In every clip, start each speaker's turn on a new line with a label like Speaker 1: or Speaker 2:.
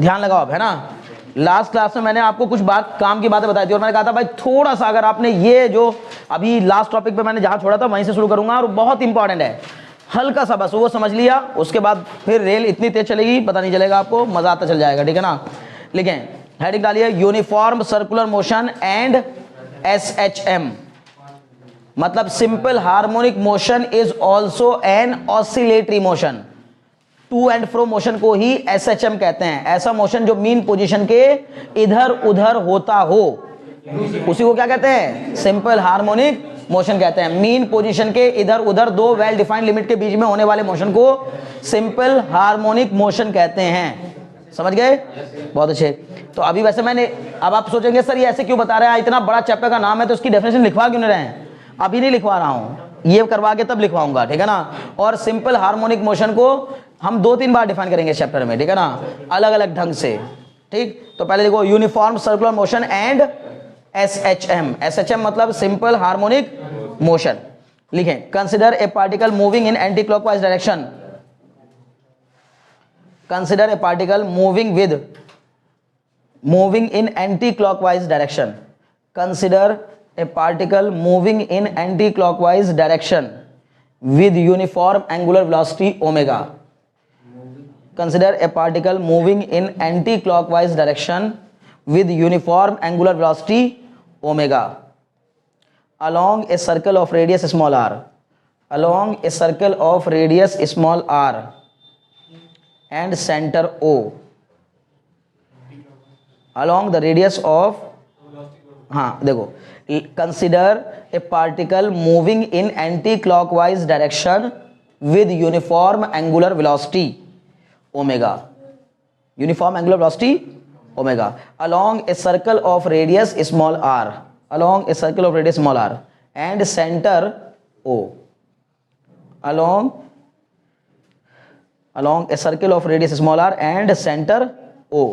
Speaker 1: ध्यान लगाओ अब, है ना। लास्ट क्लास में मैंने आपको कुछ बात काम की बातें बताई थी और मैंने कहा था भाई थोड़ा सा अगर आपने ये जो अभी लास्ट टॉपिक पे मैंने जहां छोड़ा था वहीं से शुरू करूंगा और बहुत इंपॉर्टेंट है, हल्का सा बस वो समझ लिया, उसके बाद फिर रेल इतनी तेज चलेगी पता नहीं चलेगा आपको, मजा आता चल जाएगा, ठीक है ना। लिखें, हेडिंग डालिए uniform circular motion and SHM, मतलब simple harmonic motion is also an oscillatory motion. To and fro motion को ही SHM कहते हैं, ऐसा मोशन जो मीन पोजीशन के इधर उधर होता हो उसी को क्या कहते हैं, सिंपल हार्मोनिक मोशन कहते हैं। मीन पोजीशन के इधर उधर दो वेल डिफाइंड लिमिट के बीच में होने वाले मोशन को सिंपल हार्मोनिक मोशन कहते हैं, समझ गए, बहुत अच्छे। तो अभी वैसे मैंने, अब आप सोचेंगे सर ये ऐसे क्यों बता रहे हैं, इतना बड़ा चैप्टर का नाम है तो उसकी डेफिनेशन लिखवा क्यों नहीं रहे हैं, अभी नहीं लिखवा रहा हूं, ये करवा के तब लिखवाऊंगा, ठीक है ना। और सिंपल हार्मोनिक मोशन को हम 2-3 बार डिफाइन करेंगे इस चैप्टर में, ठीक है ना, अलग अलग ढंग से, ठीक। तो पहले देखो uniform circular motion and SHM मतलब सिंपल हार्मोनिक मोशन। लिखें, consider a particle moving in anti clockwise direction, consider a particle moving in anti-clockwise direction, consider a particle moving in anti-clockwise direction with uniform angular velocity omega, consider a particle moving in anti-clockwise direction with uniform angular velocity omega along a circle of radius small r, along a circle of radius small r and center O, along the radius of, हाँ देखो, consider a particle moving in anti-clockwise direction with uniform angular velocity omega, uniform angular velocity omega along a circle of radius small r, along a circle of radius small r and center O, along a circle of radius small r and center O,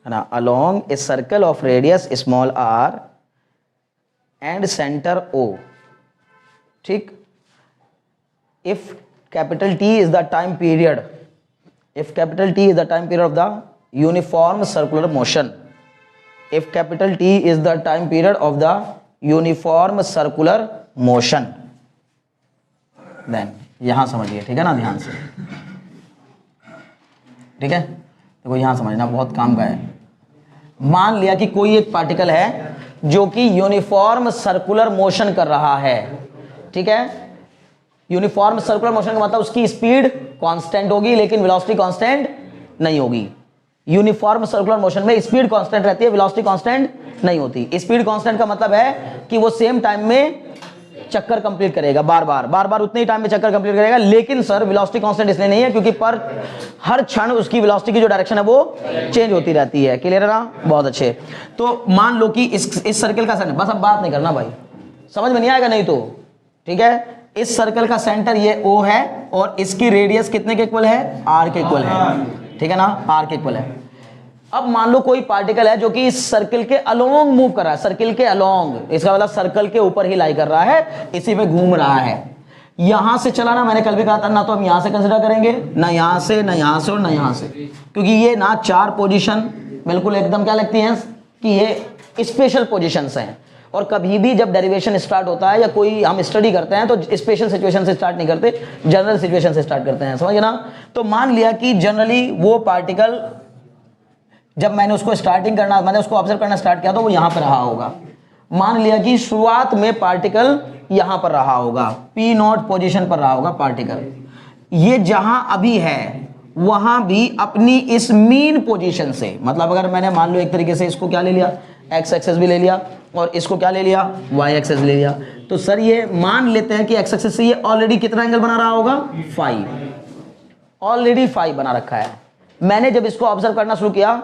Speaker 1: है ना, along a circle of radius small r and center O, ठीक। if capital T is the time period, if capital T is the time period of the uniform circular motion, if capital T is the time period of the uniform circular motion, then यहां समझिए, ठीक है ना, ध्यान से, ठीक है। देखो यहां समझना बहुत काम का है। मान लिया कि कोई एक पार्टिकल है जो कि यूनिफॉर्म सर्कुलर मोशन कर रहा है, ठीक है। यूनिफॉर्म सर्कुलर मोशन का मतलब उसकी स्पीड कांस्टेंट होगी लेकिन वेलोसिटी कांस्टेंट नहीं होगी। यूनिफॉर्म सर्कुलर मोशन में स्पीड कांस्टेंट रहती है, वेलोसिटी कांस्टेंट नहीं होती। स्पीड कांस्टेंट का मतलब है कि वो सेम टाइम में चक्कर कंप्लीट करेगा, बार बार उतने ही टाइम में चक्कर कंप्लीट करेगा, लेकिन सर वेलोसिटी कांस्टेंट इसलिए नहीं है क्योंकि पर हर क्षण उसकी वेलोसिटी की जो डायरेक्शन है वो चेंज होती रहती है। क्लियर है ना, बहुत अच्छे। तो मान लो कि इस सर्कल का सेंटर, बस अब बात नहीं करना भाई, समझ में नहीं आएगा नहीं तो, ठीक है। इस सर्कल का सेंटर ये O है और इसकी रेडियस कितने के इक्वल है, R के इक्वल है, ठीक है ना, R के इक्वल है। अब मान लो कोई पार्टिकल है जो कि इस सर्कल के अलोंग मूव कर रहा है, सर्कल के अलोंग, इसका मतलब सर्कल के ऊपर ही लाई कर रहा है, इसी में घूम रहा है। यहां से चला ना, मैंने कल भी कहा था ना, तो हम यहां से कंसीडर करेंगे ना, यहां से ना, यहां से और ना यहां से, क्योंकि ये ना 4 पोजीशन बिल्कुल एकदम क्या लगती हैं कि ये स्पेशल पोजीशंस हैं। और कभी भी जब डेरिवेशन स्टार्ट होता है या कोई हम स्टडी करते हैं तो स्पेशल सिचुएशन से स्टार्ट नहीं करते, जनरल सिचुएशन से स्टार्ट करते हैं, समझ ना। तो मान लिया कि जनरली वो पार्टिकल, जब मैंने उसको स्टार्टिंग करना, मैंने उसको ऑब्जर्व करना स्टार्ट किया तो वो यहां पर रहा होगा। मान लिया कि शुरुआत में पार्टिकल यहां पर रहा होगा, P0 पोजीशन पर रहा होगा पार्टिकल। ये जहां अभी है वहां भी अपनी इस मीन पोजीशन से, मतलब अगर मैंने मान लो एक तरीके से इसको क्या ले लिया, एक्स एक्सेस भी ले लिया और इसको क्या ले लिया, वाई एक्सेस ले लिया, तो सर ये मान लेते हैं कि एक्स एक्सेस से ये ऑलरेडी कितना एंगल बना रहा होगा, 5, ऑलरेडी 5 बना रखा है। मैंने जब इसको ऑब्जर्व करना शुरू किया,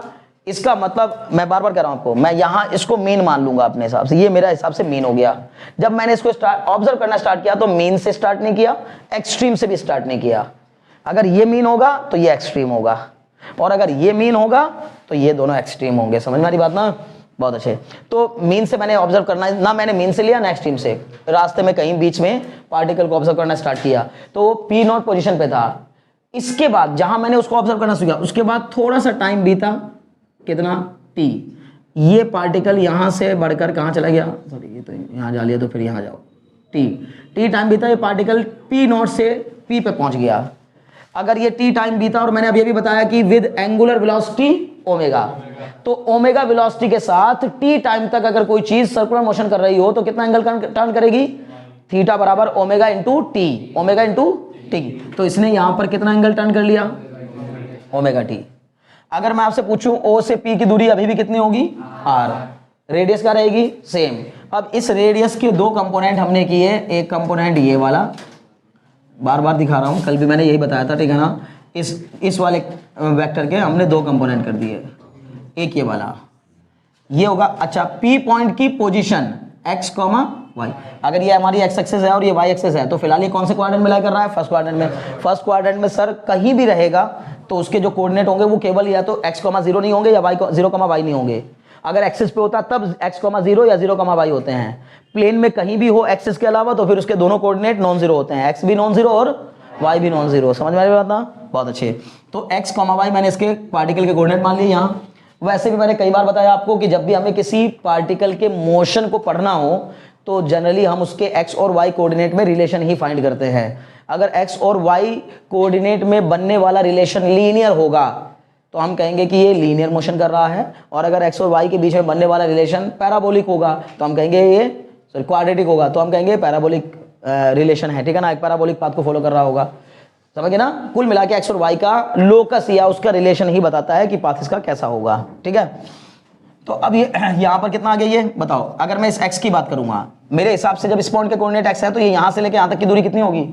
Speaker 1: इसका मतलब मैं बार बार कह रहा हूं आपको, मैं यहां इसको मीन मान लूंगा अपने हिसाब से, ये मेरा हिसाब से मीन हो गया। जब मैंने इसको ऑब्जर्व करना स्टार्ट किया तो मीन से स्टार्ट नहीं किया, एक्सट्रीम से भी स्टार्ट नहीं किया। अगर ये मीन होगा तो ये एक्सट्रीम होगा, और अगर ये मीन होगा तो ये दोनों एक्सट्रीम होंगे। समझ में आ रही बात ना, बहुत अच्छे। तो मीन से मैंने ऑब्जर्व करना, ना मैंने मीन से लिया ना एक्सट्रीम से, रास्ते में कहीं बीच में पार्टिकल को ऑब्जर्व करना स्टार्ट किया तो P0 पोजीशन पे था। इसके बाद जहां मैंने उसको ऑब्जर्व करना सीखा, उसके बाद थोड़ा सा टाइम बीता, कितना, टी, ये पार्टिकल यहां से बढ़कर कहां चला गया, सॉरी ये तो यहां जा लिया, तो फिर यहां जाओ, टी टाइम बीता, ये पार्टिकल पी नॉट से पी पे पहुंच गया। अगर ये टी टाइम बीता, और मैंने अभी अभी बताया कि विद एंगुलर वेलोसिटी ओमेगा, तो ओमेगा वेलोसिटी के साथ टी टाइम तक अगर कोई चीज सर्कुलर मोशन कर रही हो तो कितना एंगल टर्न करेगी, थीटा बराबर omega into T, omega into T. तो इसने यहां पर कितना एंगल टर्न कर लिया, ओमेगा टी। अगर मैं आपसे पूछूं ओ से पी की दूरी अभी भी कितनी होगी, आर, रेडियस क्या रहेगी, सेम। अब इस रेडियस के दो कंपोनेंट हमने किए, एक कंपोनेंट ये वाला, बार बार दिखा रहा हूं, कल भी मैंने यही बताया था, ठीक है ना, इस वाले वेक्टर के हमने दो कंपोनेंट कर दिए, एक ये वाला, ये होगा। अच्छा, पी पॉइंट की पोजीशन x, y, अगर ये हमारी x एक्सिस है और ये y एक्सिस है, तो फिलहाल ये कौन से क्वाड्रेंट में लाई कर रहा है, फर्स्ट क्वाड्रेंट में। फर्स्ट क्वाड्रेंट में सर कहीं भी रहेगा तो उसके जो कोऑर्डिनेट होंगे वो केवल या तो x, 0 नहीं होंगे या y 0, y नहीं होंगे। अगर एक्सिस पे होता तब x, 0 या 0, y होते हैं। प्लेन में कहीं भी हो एक्सिस के अलावा तो फिर उसके दोनों कोऑर्डिनेट नॉन जीरो होते हैं, x भी नॉन जीरो और y भी नॉन जीरो। समझ में आ रही बात ना, बहुत अच्छे। तो x, y मैंने इसके पार्टिकल के कोऑर्डिनेट मान लिए यहाँ। वैसे भी मैंने कई बार बताया आपको कि जब भी हमें किसी पार्टिकल के मोशन को पढ़ना हो तो जनरली हम उसके x और y कोऑर्डिनेट में रिलेशन ही फाइंड करते हैं। अगर x और y कोऑर्डिनेट में बनने वाला रिलेशन लीनियर होगा तो हम कहेंगे कि ये लीनियर मोशन कर रहा है, और अगर x और y के बीच में बनने वाला रिलेशन पैराबोलिक होगा तो हम कहेंगे ये, सॉरी क्वाड्रेटिक होगा तो हम कहेंगे पैराबोलिक रिलेशन है, ठीक है ना, एक पैराबोलिक पाथ को फॉलो कर रहा होगा। समझ गए ना, कुल मिला के x और y का लोकस या उसका रिलेशन ही बताता है कि पाथ इसका कैसा होगा, ठीक है। तो अब ये यहाँ पर कितना आ गया ये बताओ। अगर मैं इस x की बात करूंगा, मेरे हिसाब से जब इस पॉइंट के कोऑर्डिनेट x है तो ये यहाँ से लेके यहाँ तक की दूरी कितनी होगी,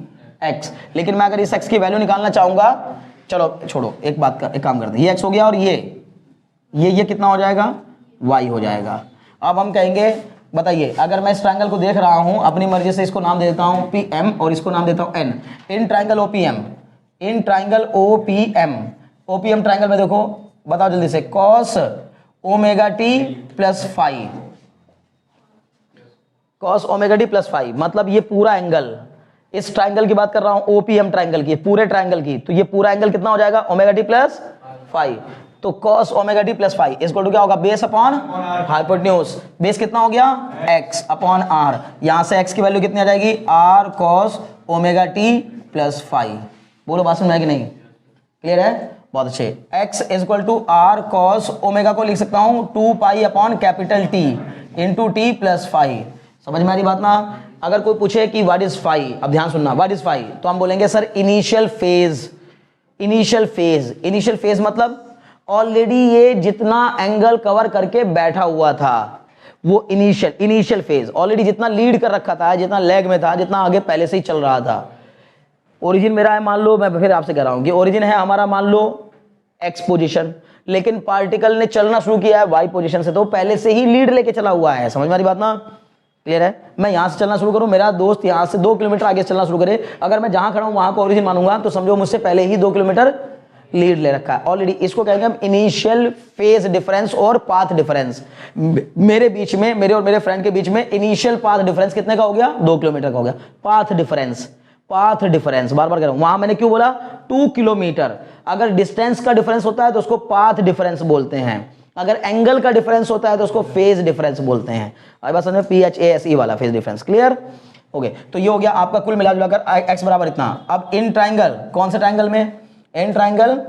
Speaker 1: x। लेकिन मैं अगर इस x की वैल्यू निकालना चाहूंगा, चलो छोड़ो, एक काम करते हैं, ये x हो गया और ये कितना हो जाएगा, y हो जाएगा। अब हम कहेंगे, बताइए, अगर मैं इस ट्रायंगल को देख रहा हूं, अपनी मर्जी से इसको नाम दे देता हूं PM और इसको नाम देता हूं N, in triangle OPM, in triangle OPM triangle में देखो, बताओ जल्दी से, cos omega t plus five, cos omega t plus five, मतलब ये पूरा एंगल, इस ट्रायंगल की बात कर रहा हूं OPM ट्रायंगल की, पूरे ट्रायंगल की, तो ये पूरा एंगल कितना हो जाएगा, ओमेगा टी प्लस फाइव। तो cos omega t plus five इसको क्या होगा, बेस अपॉन हाइपोटेन्यूज, बेस कितना हो गया, x अपॉन r, यहां से x की वैल्यू कितनी आ जाएगी, r cos omega t plus five. बोलो बात समझ में कि नहीं, क्लियर है, बहुत अच्छे। x is equal to r cos omega को लिख सकता हूं 2 pi upon capital T into t plus five. समझ में आ रही बात ना। अगर कोई पूछे कि व्हाट इज फाइव, अब ध्यान सुनना, व्हाट इज फाइव, तो हम बोलेंगे सर इनिशियल फेज मतलब ऑलरेडी ये जितना एंगल कवर करके बैठा हुआ था वो इनिशियल फेज, ऑलरेडी जितना लीड कर रखा था, जितना लेग में था, जितना आगे पहले से ही चल रहा था। ओरिजिन मेरा है, मान लो, मैं फिर आपसे कह रहा हूं कि ओरिजिन है हमारा, मान लो x पोजीशन, लेकिन पार्टिकल ने चलना शुरू किया है y पोजीशन से, तो पहले से ही लीड लेके चला हुआ है। समझ में आ रही बात ना, क्लियर है। मैं यहां से चलना शुरू करूं, मेरा दोस्त यहां से 2 किलोमीटर आगे चलना शुरू करे, अगर मैं जहां खड़ा हूं वहां को ओरिजिन मानूंगा तो समझो मुझसे पहले ही 2 किलोमीटर लीड ले रखा है ऑलरेडी। इसको कहेंगे हम इनिशियल फेज डिफरेंस और पाथ डिफरेंस। मेरे बीच में, मेरे और मेरे फ्रेंड के बीच में इनिशियल पाथ डिफरेंस कितने का हो गया, 2 किलोमीटर का हो गया। पाथ डिफरेंस बार बार कह रहा हूं, वहां मैंने क्यों बोला 2 किलोमीटर। अगर डिस्टेंस का डिफरेंस होता है तो उसको पाथ डिफरेंस बोलते हैं, अगर एंगल का डिफरेंस होता है तो उसको फेज डिफरेंस बोलते हैं। अब बस समझ, PHASE वाला फेज डिफरेंस, क्लियर। ओके, तो ये हो गया आपका कुल मिला जुलाकर x बराबर इतना। अब इन ट्राइंगल, कौन से ट्राइंगल में, इन ट्राइंगल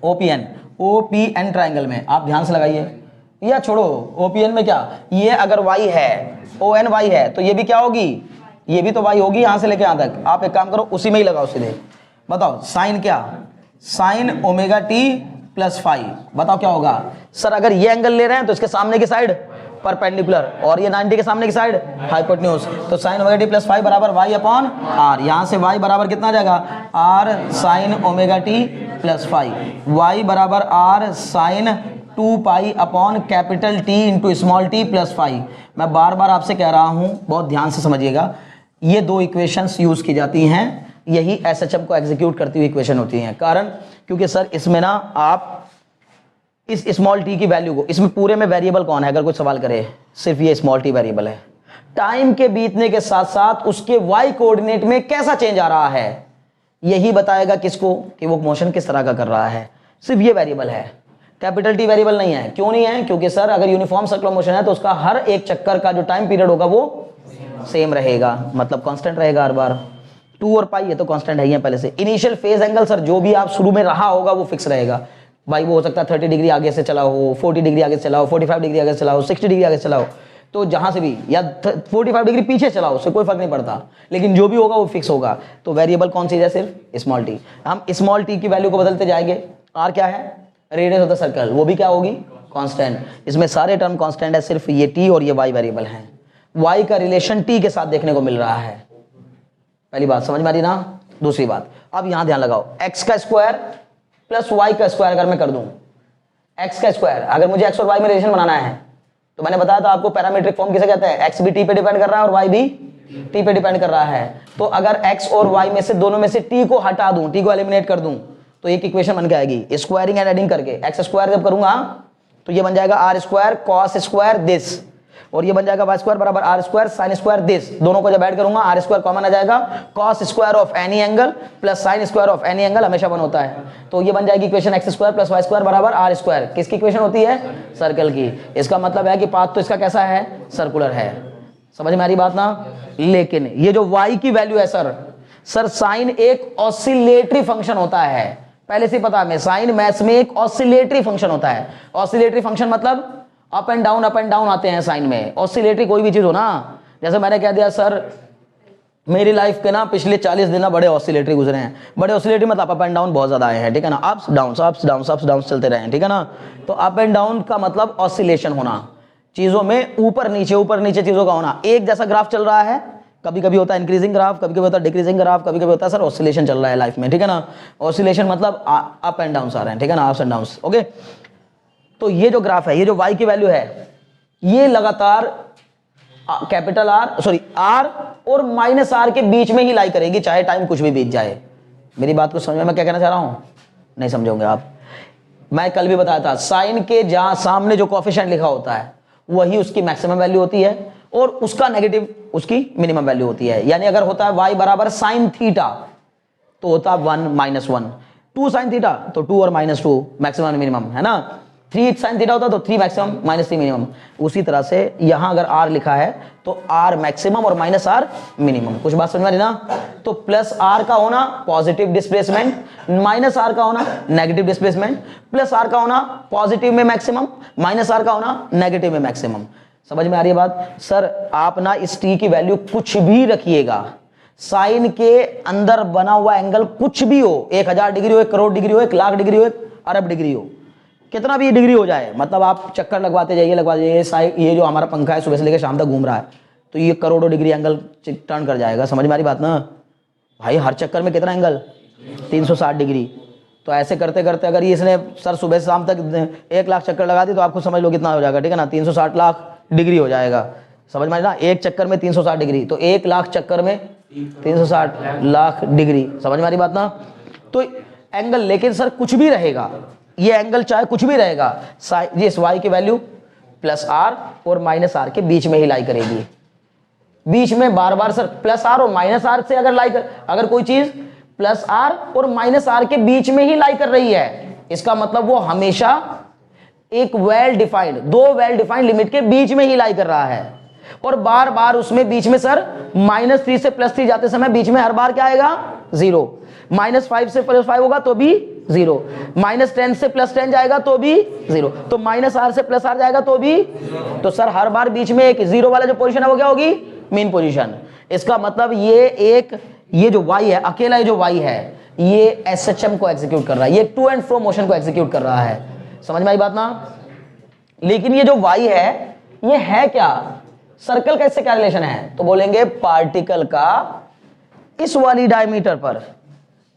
Speaker 1: OPN ट्राइंगल में आप ध्यान से लगाइए, या छोड़ो OPN में क्या, ये अगर y है, ON y है, तो ये भी क्या होगी, ये भी तो y होगी, यहां से लेके यहां तक। आप एक काम करो, उसी में ही लगाओ सीधे। बताओ साइन क्या, sign omega t plus five, बताओ क्या होगा। सर अगर ये एंगल ले रहे हैं तो इसके सामने की साइड परपेंडिकुलर और ये 90 के सामने की साइड हाइपोटेन्यूज, तो sine omega t plus five बराबर y अपॉन r। यहां से y बराबर कितना आ जाएगा, r sine omega t plus five, y बराबर r sine 2 pi upon capital T into small t plus five. मैं बार बार आपसे कह रहा हूं, बहुत ध्यान से समझिएगा, ये 2 इक्वेशंस यूज की जाती हैं, यही SHM को एग्जीक्यूट करती हुई इक्वेशन होती हैं। कारण क्योंकि सर इसमें ना आप इस स्मॉल टी की वैल्यू को, इसमें पूरे में वेरिएबल कौन है, अगर कोई सवाल करे, सिर्फ ये स्मॉल टी वेरिएबल है। टाइम के बीतने के साथ साथ उसके y कोऑर्डिनेट में कैसा चेंज आ रहा है, यही बताएगा किसको कि वो मोशन किस तरह का कर रहा है, सिर्फ ये वेरिएबल है, कैपिटल टी वेरिएबल नहीं है। क्यों नहीं है? क्योंकि सर अगर यूनिफॉर्म सर्कुलर मोशन है तो उसका हर एक चक्कर का जो टाइम पीरियड होगा वो सेम रहेगा, मतलब कांस्टेंट रहेगा हर बार। 2 और पाई ये तो कांस्टेंट है ही है पहले से। इनिशियल फेज एंगल सर जो भी आप शुरू में रहा होगा वो फिक्स रहेगा भाई, वो हो सकता है 30 डिग्री आगे से चला हो, 40 डिग्री आगे से चला हो, 45 डिग्री आगे से चला हो, 60 डिग्री आगे से चला हो, तो जहां से भी, या 45 डिग्री पीछे चला हो, उससे कोई फर्क नहीं पड़ता, लेकिन जो भी होगा वो फिक्स होगा। तो वेरिएबल कौन सी है? सिर्फ स्मॉल टी। हम स्मॉल टी की वैल्यू को बदलते जाएंगे। आर क्या है? रेडियस ऑफ द सर्कल, वो भी क्या होगी? कांस्टेंट। इसमें सारे टर्म कांस्टेंट है, सिर्फ ये टी और ये वाई वेरिएबल हैं। वाई का रिलेशन टी के साथ देखने को मिल रहा है। पहली बात समझ में आ रही ना? दूसरी बात, अब यहां ध्यान लगाओ, एक्स का स्क्वायर प्लस वाई का स्क्वायर अगर मैं कर दूं, एक्स का स्क्वायर, अगर मुझे एक्स और वाई में रिलेशन बनाना है तो मैंने बताया था आपको पैरामीट्रिक फॉर्म किसे कहते हैं? एक्स भी टी पे डिपेंड कर रहा है और वाई भी टी पे डिपेंड कर रहा है। तो अगर एक्स और वाई में से दोनों में से टी को हटा दूं, टी को एलिमिनेट कर दूं, तो एक इक्वेशन बन के आएगी स्क्वायरिंग एंड एडिंग करके। एक्स स्क्वायर जब करूंगा तो ये बन जाएगा r square cos square this, और ये बन जाएगा वाई स्क्वायर बराबर r square sine square this. दोनों को जब ऐड करूंगा आर स्क्वायर कॉमन आ जाएगा, cos square of any angle plus sine square of any angle हमेशा 1 होता है। तो ये बन जाएगी equation x square plus y square बराबर आर स्क्वायर। किसकी इक्वेशन होती है? सर्कल की। इसका मतलब है कि पाथ तो इसका कैसा है? सर्कुलर है। समझ में आ रही बात ना? लेकिन ये जो y की वैल्यू है सर साइन एक ऑसिलेटरी फंक्शन होता है, पहले से पता है। साइन मैथ्स में एक ऑसिलेटरी फंक्शन होता है। ऑसिलेटरी फंक्शन मतलब अप एंड डाउन आते हैं साइन में। ऑसिलेटरी कोई भी चीज हो ना, जैसे मैंने कह दिया सर मेरी लाइफ के ना पिछले 40 दिन ना बड़े ऑसिलेटरी गुजरे हैं। बड़े ऑसिलेटरी मतलब अप एंड डाउन बहुत ज्यादा आए हैं, ठीक है ना? अप्स डाउन चलते रहे हैं, ठीक है ना? तो अप एंड डाउन का मतलब ऑसिलेशन होना, चीजों में ऊपर नीचे चीजों का होना। एक जैसा ग्राफ चल रहा है, कभी कभी होता है इंक्रीजिंग ग्राफ, कभी कभी होता है डिक्रीजिंग ग्राफ, कभी कभी होता है सर ऑसिलेशन चल रहा है लाइफ में, ठीक है ना? ऑसिलेशन मतलब अप एंड डाउन आ रहे हैं, ठीक है ना? Ups and downs, okay. तो ये जो ग्राफ है, ये जो y की वैल्यू है, ये लगातार कैपिटल आर और माइनस आर के बीच में ही लाई करेगी, चाहे टाइम कुछ भी बीत जाए। मेरी बात को समझ में मैं क्या कहना चाह रहा हूं? नहीं समझोगे आप। मैं कल भी बताया था, साइन के जहां सामने जो कोएफिशिएंट लिखा होता है वही उसकी मैक्सिमम वैल्यू होती है और उसका नेगेटिव उसकी मिनिमम वैल्यू होती है। यानी अगर होता है y बराबर साइन थीटा तो होता है 1 माइनस 1, 2 साइन थीटा तो 2 और माइनस 2 मैक्सिमम मिनिमम, है ना? 3 साइन थीटा होता तो 3 मैक्सिमम माइनस 3 मिनिमम। उसी तरह से यहां अगर r लिखा है तो r मैक्सिमम और माइनस r मिनिमम। कुछ बात समझ में आ रही ना? तो प्लस r का होना पॉजिटिव डिस्प्लेसमेंट, माइनस r का होना नेगेटिव डिस्प्लेसमेंट, प्लस r का होना पॉजिटिव में मैक्सिमम, माइनस r का होना नेगेटिव में मैक्सिमम। समझ में आ रही है बात? सर आप ना इस t की वैल्यू कुछ भी रखिएगा, साइन के अंदर बना हुआ एंगल कुछ भी हो, 1000 डिग्री हो, 1 करोड़ डिग्री हो, 1 लाख डिग्री हो, 1 अरब डिग्री हो, कितना भी डिग्री हो जाए, मतलब आप चक्कर लगवाते जाइए, ये जो हमारा पंखा है सुबह से लेकर शाम तक घूम रहा है तो ये करोड़ों डिग्री एंगल टर्न कर जाएगा। समझ में आ रही बात ना भाई? हर चक्कर में कितना एंगल? 360 डिग्री। तो ऐसे करते करते अगर ये इसने सर सुबह से शाम तक 1 लाख चक्कर लगा दी तो आपको समझ लो कितना हो जाएगा, ठीक है ना? 360 लाख डिग्री हो जाएगा। समझ में आ रही ना? एक चक्कर में 360 डिग्री, तो 1 लाख चक्कर में 360 लाख डिग्री। समझ में आ रही बात ना? तो एंगल, लेकिन सर कुछ भी रहेगा, ये एंगल चाहे कुछ भी रहेगा, इस y की वैल्यू प्लस r और माइनस r के बीच में ही लाई करेगी। बीच में बार बार सर प्लस r और माइनस r से अगर कोई चीज प्लस r और माइनस r के बीच में ही लाई कर रही है, इसका मतलब वो हमेशा एक well defined, 2 well defined limit के बीच में ही लाई कर रहा है। और बार बार उसमें बीच में सर -3 से +3 जाते समय बीच में हर बार क्या आएगा? 0। -5 से +5 होगा तो भी 0, -10 से +10 जाएगा तो भी 0, तो -r से +r जाएगा तो भी, तो सर हर बार बीच में एक 0 वाला जो पोजीशन है वो क्या होगी? Mean position. इसका मतलब ये जो y है, अकेला जो y है, ये SHM को एग्जीक्यूट कर रहा है, ये टू एंड फ्रो मोशन को एग्जीक्यूट कर रहा है। समझ में आई बात ना? लेकिन ये जो y है, ये है क्या? सर्कल का इससे क्या रिलेशन है? तो बोलेंगे पार्टिकल का इस वाली डायमीटर पर,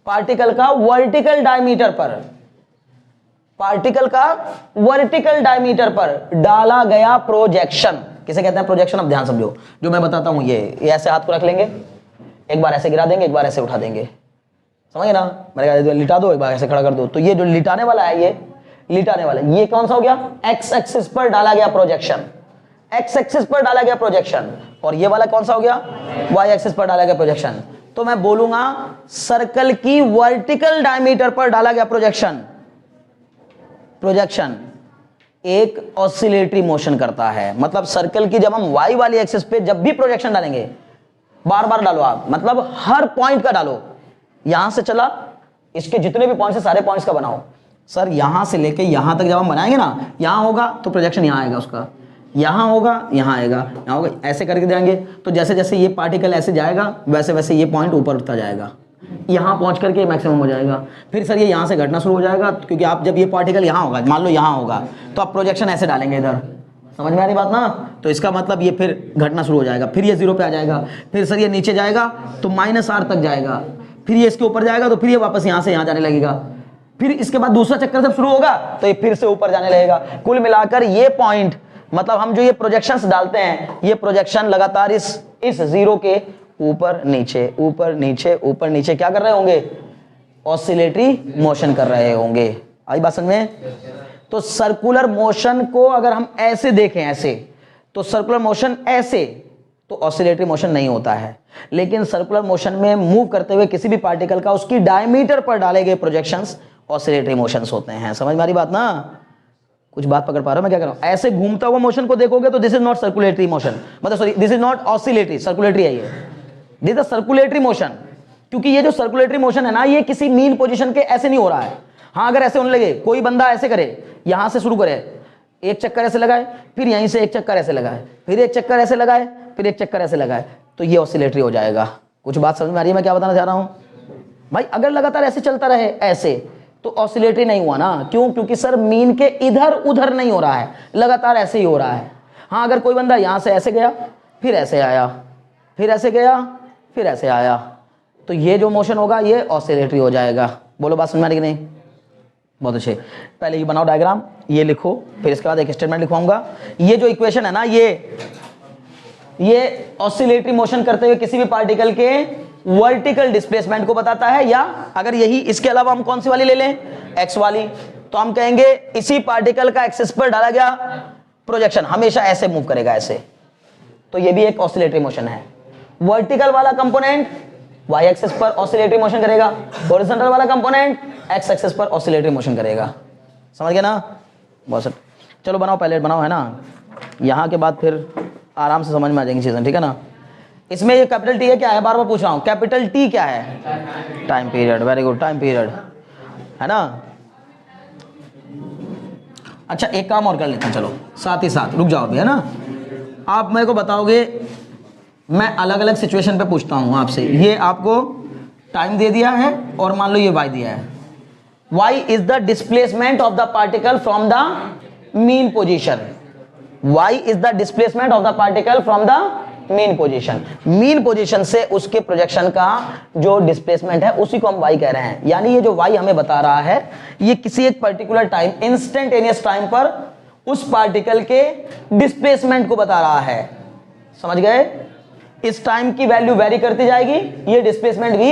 Speaker 1: पार्टिकल का वर्टिकल डायमीटर पर, पार्टिकल का वर्टिकल डायमीटर पर डाला गया प्रोजेक्शन किसे कहते हैं? प्रोजेक्शन। अब ध्यान समझो, जो मैं बताता हूं ये ऐसे हाथ को रख लेंगे, एक बार ऐसे गिरा देंगे, एक बार ऐसे उठा देंगे, समझ ना? मैंने कहा लिटा दो, एक बार ऐसे खड़ा कर दो, तो ये जो लिटाने वाला है, ये लिटाने वाला, ये कौन सा हो गया? एक्स एक्सिस पर डाला गया प्रोजेक्शन, एक्स एक्सिस पर डाला गया प्रोजेक्शन। और ये वाला कौन सा हो गया? वाई एक्सिस पर डाला गया प्रोजेक्शन। तो मैं बोलूंगा सर्कल की वर्टिकल डायमीटर पर डाला गया प्रोजेक्शन एक ऑसिलेटरी मोशन करता है। मतलब सर्कल की जब हम वाई वाली एक्सिस पे जब भी प्रोजेक्शन डालेंगे, बार बार डालो आप, मतलब हर पॉइंट का डालो, यहां से चला, इसके जितने भी पॉइंट्स है सारे पॉइंट्स का बनाओ। सर यहां से लेके यहां तक जब हम बनाएंगे ना, यहां होगा तो प्रोजेक्शन यहां आएगा उसका, यहां होगा यहां आएगा, यहां होगा, ऐसे करके जाएंगे। तो जैसे जैसे ये पार्टिकल ऐसे जाएगा वैसे वैसे ये पॉइंट ऊपर उठता जाएगा, यहां पहुंच करके मैक्सिमम हो जाएगा। फिर सर ये यहां से घटना शुरू हो जाएगा, क्योंकि आप जब ये पार्टिकल यहां होगा, मान लो यहां होगा, तो आप प्रोजेक्शन ऐसे डालेंगे इधर, समझ में आ रही बात ना। तो इसका मतलब ये फिर घटना शुरू हो जाएगा, फिर ये 0 पे आ जाएगा, फिर सर ये नीचे जाएगा तो -r तक जाएगा, फिर ये इसके ऊपर जाएगा तो फिर ये वापस यहां से यहां जाने लगेगा, फिर इसके बाद दूसरा चक्कर जब शुरू होगा तो ये फिर से ऊपर जाने लगेगा। कुल मिलाकर ये पॉइंट, मतलब हम जो ये प्रोजेक्शंस डालते हैं, ये प्रोजेक्शन लगातार इस 0 के ऊपर नीचे ऊपर नीचे ऊपर नीचे क्या कर रहे होंगे, ऑसिलेटरी मोशन कर रहे होंगे। आई बात समझ में। तो सर्कुलर मोशन को अगर हम ऐसे देखें, ऐसे, तो सर्कुलर मोशन ऐसे तो ऑसिलेटरी मोशन नहीं होता है। लेकिन सर्कुलर मोशन में मूव करते हुए किसी भी पार्टिकल का उसकी डायमीटर पर डाले गए प्रोजेक्शंस ऑसिलेटरी मोशंस होते हैं। समझ में आ रही बात ना। कुछ बात पकड़ पा रहे हो मैं क्या कर रहा हूं। ऐसे घूमता हुआ मोशन को देखोगे तो this is not circulatory motion, मतलब sorry this is not oscillatory, circulatory है ये, दिस इज सर्कुलेटरी मोशन। क्योंकि ये जो सर्कुलेटरी मोशन है ना, ये किसी मीन पोजीशन के ऐसे नहीं हो रहा है। हाँ अगर ऐसे होने लगे, कोई बंदा ऐसे करे, यहां से शुरू करे, एक चक्कर ऐसे लगाए, फिर यहीं से एक चक्कर ऐसे लगाए, फिर एक चक्कर ऐसे लगाए, फिर एक चक्कर ऐसे लगाए, तो ये ऑसिलेटरी हो जाएगा। कुछ बात समझ में आ रही है मैं क्या बताना चाह रहा हूं भाई। अगर लगातार ऐसे चलता रहे ऐसे तो ऑसिलेटरी नहीं हुआ ना। क्यों? क्योंकि सर मीन के इधर उधर नहीं हो रहा है, लगातार ऐसे ही हो रहा है। हाँ अगर कोई बंदा यहां से ऐसे गया, फिर ऐसे आया, फिर ऐसे गया, फिर ऐसे आया, तो ये जो मोशन होगा ये ऑसिलेटरी हो जाएगा। बोलो बात समझ में आ रही कि नहीं। बहुत अच्छे। पहले ये बनाओ डायग्राम, ये लिखो, फिर इसके बाद एक स्टेटमेंट लिखवाऊंगा। ये जो इक्वेशन है ना, ये ऑसिलेटरी मोशन करते हुए किसी भी पार्टिकल के वर्टिकल डिस्प्लेसमेंट को बताता है। या अगर यही इसके अलावा हम कौन सी वाली ले लें, एक्स वाली, तो हम कहेंगे इसी पार्टिकल का एक्सिस पर डाला गया प्रोजेक्शन हमेशा ऐसे मूव करेगा, ऐसे, तो ये भी एक ऑसिलेटरी मोशन है। वर्टिकल वाला कंपोनेंट वाई एक्सिस पर ऑसिलेटरी मोशन करेगा, हॉरिजॉन्टल वाला कंपोनेंट एक्स एक्सिस पर ऑसिलेटरी मोशन करेगा। समझ गए ना। बहुत सर, चलो बनाओ, पहले बनाओ, है ना। यहाँ के बाद फिर आराम से समझ में आ जाएंगी चीजें, ठीक है ना। इसमें ये कैपिटल टी है क्या है, बार बार पूछ रहा हूँ, कैपिटल टी क्या है, time period. Very good, time period, है ना। अच्छा एक काम और कर लेते हैं, चलो साथ ही साथ रुक जाओ अभी, है ना। आप मेरे को बताओगे, मैं अलग अलग सिचुएशन पे पूछता हूं आपसे। ये आपको टाइम दे दिया है और मान लो ये वाई दिया है। Y is the displacement of the particle from the mean position. Y is the displacement of the particle from the mean position. Mean position से उसके प्रोजेक्शन का जो डिस्प्लेसमेंट है उसी को हम वाई कह रहे हैं। यानी ये जो वाई हमें बता रहा है, ये किसी एक पर्टिकुलर टाइम, इंस्टेंटेनियस टाइम पर उस पार्टिकल के डिस्प्लेसमेंट को बता रहा है। समझ गए। इस टाइम की वैल्यू वेरी करती जाएगी, ये डिस्प्लेसमेंट भी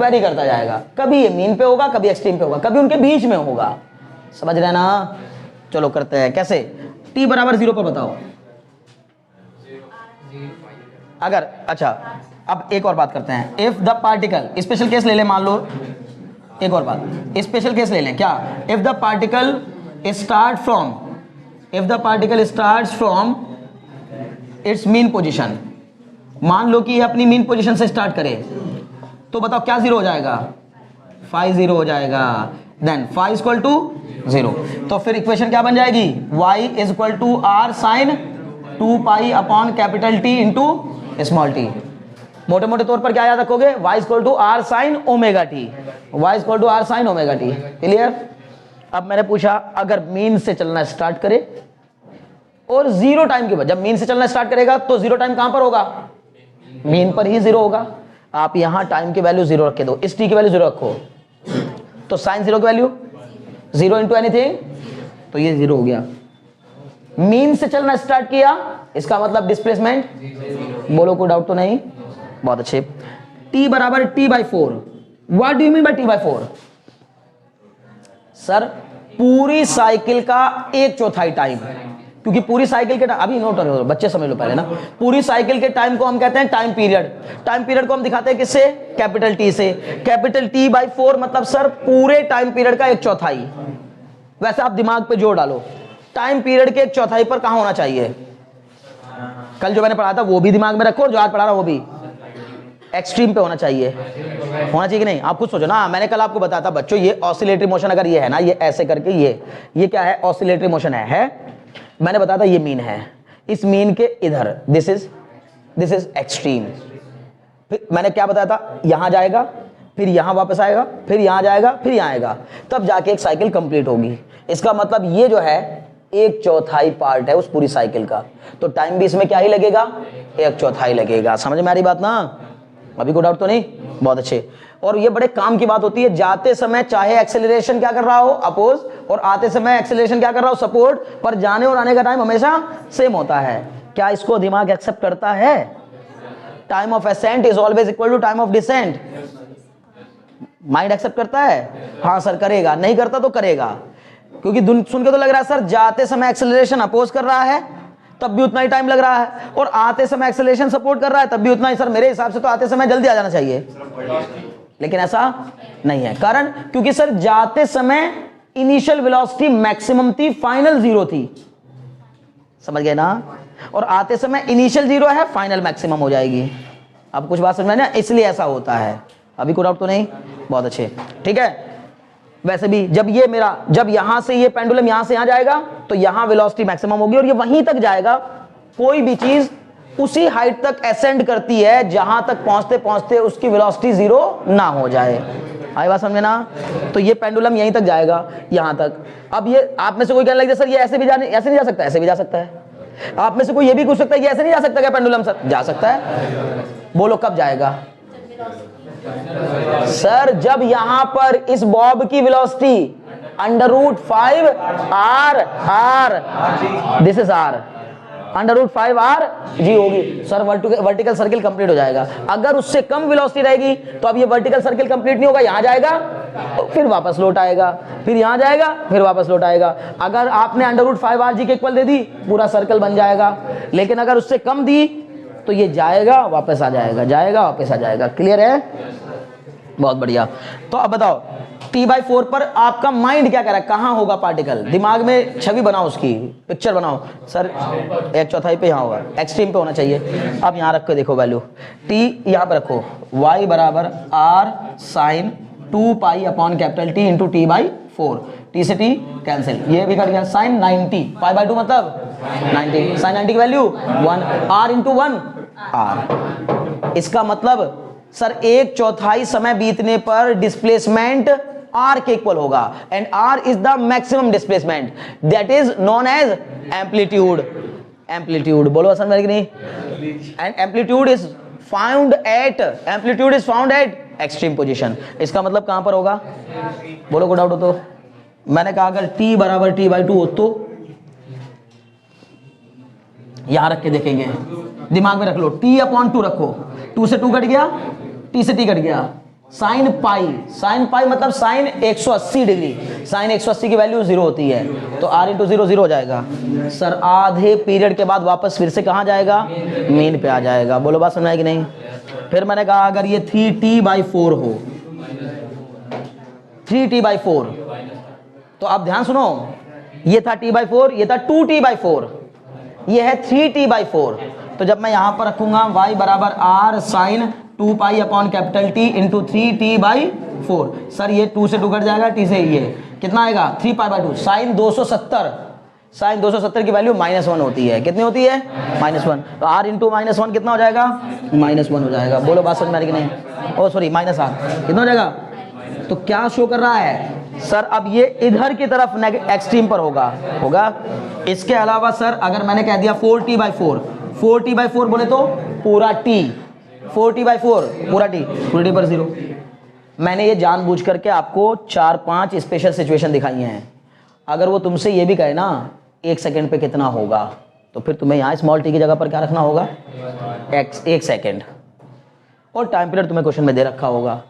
Speaker 1: वेरी करता जाएगा। कभी ये मीन पे होगा, कभी एक्सट्रीम पे होगा, कभी उनके बीच में होगा। समझ रहे ना। चलो करते हैं कैसे। t बराबर 0 पर बताओ। अगर अच्छा अब एक और बात करते हैं। If the particle, special case ले लें, मान लो एक और बात, स्पेशल केस ले लें क्या। If the particle start from its mean position, मान लो कि ये अपनी मीन पोजीशन से स्टार्ट करे, तो बताओ क्या 0 हो जाएगा, फाई 0 हो जाएगा। Then phi equal to 0। तो फिर इक्वेशन क्या बन जाएगी, y is equal to r sine 2 pi upon capital T into small t। मोटे मोटे तौर पर क्या याद रखोगे, y equal to r sine omega t, y equal to r sine omega t. Clear. अब मैंने पूछा अगर मीन से चलना स्टार्ट करे और 0 टाइम के बाद, जब मीन से चलना स्टार्ट करेगा तो 0 टाइम कहां पर होगा, मीन पर ही 0 होगा। आप यहां टाइम की वैल्यू 0 रख के दो, इस t की वैल्यू 0 रखो, तो साइन 0 की वैल्यू 0 इंटू एनीथिंग, तो ये 0 हो गया। मीन से चलना स्टार्ट किया, इसका मतलब डिस्प्लेसमेंट, बोलो कोई डाउट तो नहीं। बहुत अच्छे। t बराबर t/4। What do you mean bye t/4। Sir पूरी साइकिल का 1/4 टाइम, क्योंकि पूरी साइकिल के अभी नोट करो बच्चे, समझ लो पहले ना, पूरी साइकिल के टाइम को हम कहते हैं टाइम पीरियड। टाइम पीरियड को हम दिखाते हैं किससे? कैपिटल टी से। कैपिटल टी बाई 4 मतलब सर पूरे टाइम पीरियड का 1/4। वैसे आप दिमाग पे जोर डालो, टाइम पीरियड के 1/4 पर कहां होना चाहिए? कल जो मैंने पढ़ा था वो भी दिमाग में रखो, और जो आज पढ़ा रहा वो भी एक्सट्रीम पे होना चाहिए। होना चाहिए कि नहीं? आप खुद सोचो ना। मैंने कल आपको बताया था बच्चों, ये ऑसिलेटरी मोशन अगर ये है ना, ये ऐसे करके ये क्या है? ऑसिलेटरी मोशन है। मैंने बताया था ये मीन है, इस मीन के इधर दिस इज एक्सट्रीम। फिर मैंने क्या बताया था? यहां जाएगा, फिर यहां वापस आएगा, फिर यहां जाएगा, फिर यहां आएगा, तब जाके एक साइकिल कंप्लीट होगी। इसका मतलब ये जो है 1/4 पार्ट है उस पूरी साइकिल का, तो टाइम भी इसमें क्या ही लगेगा? 1/4 लगेगा। समझ में आ रही बात ना? अभी कोई डाउट तो नहीं? बहुत अच्छे। और ये बड़े काम की बात होती है, जाते समय चाहे एक्सेलरेशन क्या कर रहा हो? अपोज, और आते समय एक्सेलरेशन क्या कर रहा हो? सपोर्ट, पर जाने और आने का टाइम हमेशा सेम होता है। क्या इसको दिमाग एक्सेप्ट करता है? Time of ascent is always equal to time of descent. Mind accept करता है? हाँ सर करेगा। नहीं करता तो करेगा, क्योंकि सुन के तो लग रहा है सर जाते समय एक्सेलरेशन अपोज कर रहा है तब भी उतना ही टाइम लग रहा है, और आते समय एक्सेलरेशन सपोर्ट कर रहा है तब भी उतना ही। सर मेरे हिसाब से तो आते समय जल्दी आ जाना चाहिए, लेकिन ऐसा नहीं है। कारण क्योंकि सर जाते समय इनिशियल वेलोसिटी मैक्सिमम थी, फाइनल 0 थी। समझ गए ना? और आते समय इनिशियल 0 है, फाइनल मैक्सिमम हो जाएगी। अब कुछ बात समझ में ना, इसलिए ऐसा होता है। अभी कोई डाउट तो नहीं? बहुत अच्छे, ठीक है। वैसे भी जब यहां से ये पेंडुलम यहां से यहां जाएगा तो यहां वेलोसिटी मैक्सिमम होगी, और ये वहीं तक जाएगा। कोई भी चीज उसी हाइट तक असेंड करती है जहां तक पहुंचते पहुंचते उसकी वेलोसिटी 0 ना हो जाए। आई बात समझे ना? तो ये पेंडुलम यहीं तक जाएगा, यहां तक। अब ये आप में से कोई कहने लगे सर ये ऐसे नहीं जा सकता? ऐसे भी जा सकता है। आप में से कोई ये भी पूछ सकता है कि ऐसे नहीं जा सकता क्या पेंडुलम? सर जा सकता है। बोलो कब जाएगा? सर जब यहां पर इस बॉब की velocity √5 r, this is r, √5 r g होगी। सर वर्टिकल सर्किल कंप्लीट हो जाएगा। अगर उससे कम वेलोसिटी रहेगी तो अब ये वर्टिकल सर्किल कंप्लीट नहीं होगा, यहां जाएगा फिर वापस लौट आएगा, फिर यहां जाएगा फिर वापस लौट आएगा। अगर आपने √5 r g के इक्वल दे दी, पूरा सर्कल बन जाएगा। लेकिन अगर उससे कम दी तो ये जाएगा वापस आ जाएगा, जाएगा वापस आ जाएगा। क्लियर है? बहुत बढ़िया। तो अब बताओ T/4 पर आपका माइंड क्या कह रहा है? कहां होगा पार्टिकल? दिमाग में छवि बनाओ, उसकी पिक्चर बनाओ। सर 1/4 पे यहां होगा, एक्सट्रीम पे होना चाहिए। अब यहां रख के देखो वैल्यू, T यहां पे रखो, y बराबर r sin 2π upon capital T into T/4। T से T कैंसिल, ये भी कट गया। sin 90 π/2 मतलब 90, sin 90 की वैल्यू 1, r इंटू 1 r। इसका मतलब सर 1/4 समय बीतने पर डिस्प्लेसमेंट r के इक्वल होगा, and r is the maximum displacement, that is known as amplitude. Amplitude बोलो समझ में कि नहीं? And amplitude is found at extreme position. इसका मतलब कहां पर होगा? बोलो को डाउट हो तो? मैंने कहा अगर t बराबर T/2 हो तो यहां रख के देखेंगे, दिमाग में रख लो। T/2 रखो, 2 से 2 कट गया, T से T कट गया। साइन पाई मतलब साइन 180 डिग्री, साइन 180 की वैल्यू 0 होती है, तो r इंटू 0 0 हो जाएगा। सर आधे पीरियड के बाद वापस फिर से कहां जाएगा? मीन पे आ जाएगा। बोलो बात समझ आई कि नहीं? फिर मैंने कहा अगर ये 3T/4 हो, 3T/4, तो आप ध्यान सुनो, ये था T/4, ये था 2T/4, ये है 3T/4। तो जब मैं यहां पर रखूंगा y बराबर r sine 2π upon capital T into 3T/4, sir ये 2 से 2 कट जाएगा, T से ये कितना आएगा? 3π/2। साइन 270 की वैल्यू -1 होती है। कितनी होती है? -1। तो r इंटू -1 कितना हो जाएगा? -1 हो जाएगा। बोलो बात समझ में आ रही कि नहीं? ओ सॉरी -r कितना हो जाएगा? तो क्या शो कर रहा है सर? अब ये इधर की तरफ एक्सट्रीम पर होगा। इसके अलावा सर अगर मैंने कह दिया 4T/4 बोले तो पूरा T, 4T/4 पूरा T, पूरी T पर 0। मैंने ये जानबूझ करके आपको 4-5 स्पेशल सिचुएशन दिखाई हैं। अगर वो तुमसे ये भी कहे ना 1 सेकंड पे कितना होगा, तो फिर तुम्हें यहाँ स्मॉल t की जगह पर क्या रखना होगा? 1 सेकंड। और टाइम पीरियड तुम्हें क्वेश्चन में दे रखा होगा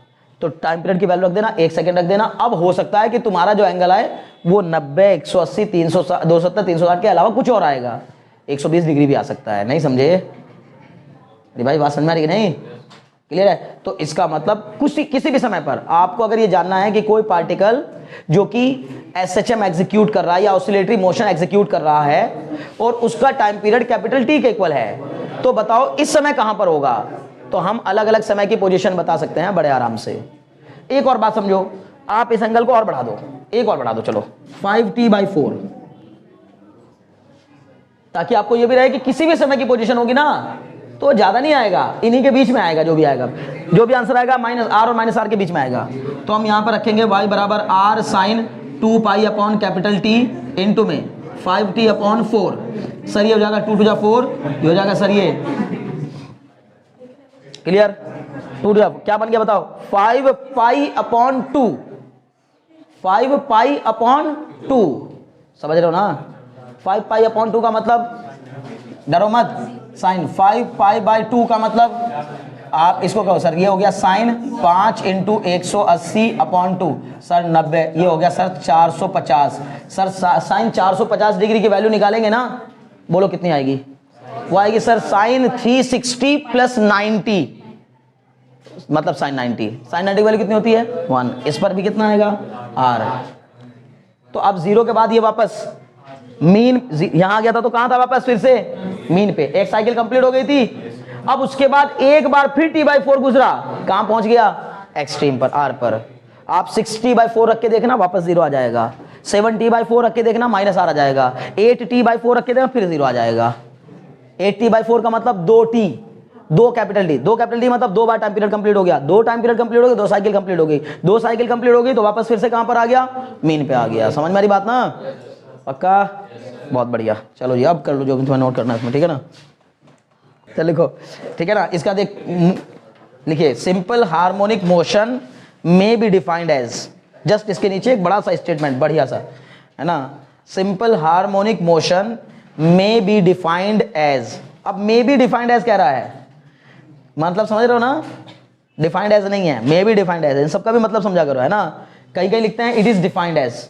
Speaker 1: तो टाइम पीरियड की वैल्यू रख देना, 1 सेकंड रख देना। अब हो सकता है कि तुम्हारा जो एंगल आए वो 90, 180, 360, 270, 360 के अलावा कुछ और आएगा, 120 डिग्री भी आ सकता है। नहीं समझे? अरे भाई बात समझ में आ रही है नहीं? क्लियर है? तो इसका मतलब कुछ किसी भी समय पर आपको अगर ये जानना है कि कोई पार्टिकल जो कि एसएचएम एग्जीक्यूट कर रहा है या ऑसिलेटरी मोशन एग्जीक्यूट कर रहा है और उसका टाइम पीरियड कैपिटल टी के इक्वल है, तो बताओ इस समय कहां पर होगा? तो हम अलग अलग समय की पोजीशन बता सकते हैं बड़े आराम से। एक और बात समझो, आप इस एंगल को और बढ़ा दो, एक और बढ़ा दो, चलो 5t/4, ताकि आपको यह भी रहे कि किसी भी समय की पोजीशन होगी ना तो ज्यादा नहीं आएगा, इन्हीं के बीच में आएगा, जो भी आएगा, जो भी आंसर आएगा माइनस आर और माइनस आर के बीच में आएगा। तो हम यहां पर रखेंगे y बराबर r sine 2 pi upon capital T into में 5t/4। सर ये हो जाएगा 2 to 4, ये हो जाएगा सर ये, क्लियर? 2 to क्या बन गया बताओ? 5 पाई/2, 5 पाई/2, समझ रहे हो ना? 5 पाई/2 का मतलब, डरो मत, साइन 5 पाई/2 का मतलब आप इसको कहो सर, ये हो गया साइन 5 × 180/2, सर 90, ये हो गया सर 450। सर साइन 450 डिग्री की वैल्यू निकालेंगे ना, बोलो कितनी आएगी? वो आएगी सर साइन 360 + 90, मतलब साइन 90। साइन 90 की वैल्यू कितनी होती है? 1। इस पर भी कितना आएगा? आर। तो अब 0 के बाद ये वापस मीन यहां आ गया था, तो कहां था वापस? फिर से मीन पे। एक साइकिल कंप्लीट हो गई थी। अब उसके बाद एक बार फिर t/4 गुजरा, कहां पहुंच गया? एक्सट्रीम पर, आर पर। आप 6t/4 रख के देखना, वापस 0 आ जाएगा। 7t/4 रख के देखना, माइनस आर आ जाएगा। 8t/4 रख के देखना, फिर 0 आ जाएगा। 8t/4 का मतलब 2t, 2 capital T, 2 capital T मतलब 2 बार टाइम पीरियड कंप्लीट हो गया, 2 टाइम पीरियड कंप्लीट हो गया, 2 साइकिल कंप्लीट हो गई, 2 साइकिल कंप्लीट हो गई तो वापस फिर से कहां पर आ गया? मीन पे आ गया। समझ में आ रही बात ना? पक्का? बहुत बढ़िया। चलो जी अब कर लो जो भी तुम्हें नोट करना है इसमें, ठीक है ना? चल लिखो, ठीक है ना? इसका देख लिखिए, सिंपल हार्मोनिक मोशन में बी डिफाइंड एज, जस्ट इसके नीचे एक बड़ा सा स्टेटमेंट, बढ़िया सा, है ना? सिंपल हार्मोनिक मोशन में बी डिफाइंड एज। अब मे बी डिफाइंड एज कह रहा है, मतलब समझ रहे हो ना? डिफाइंड एज नहीं है, मे बी डिफाइंड एज। इन सबका भी मतलब समझा करो, है ना? कहीं कहीं लिखते हैं इट इज डिफाइंड एज,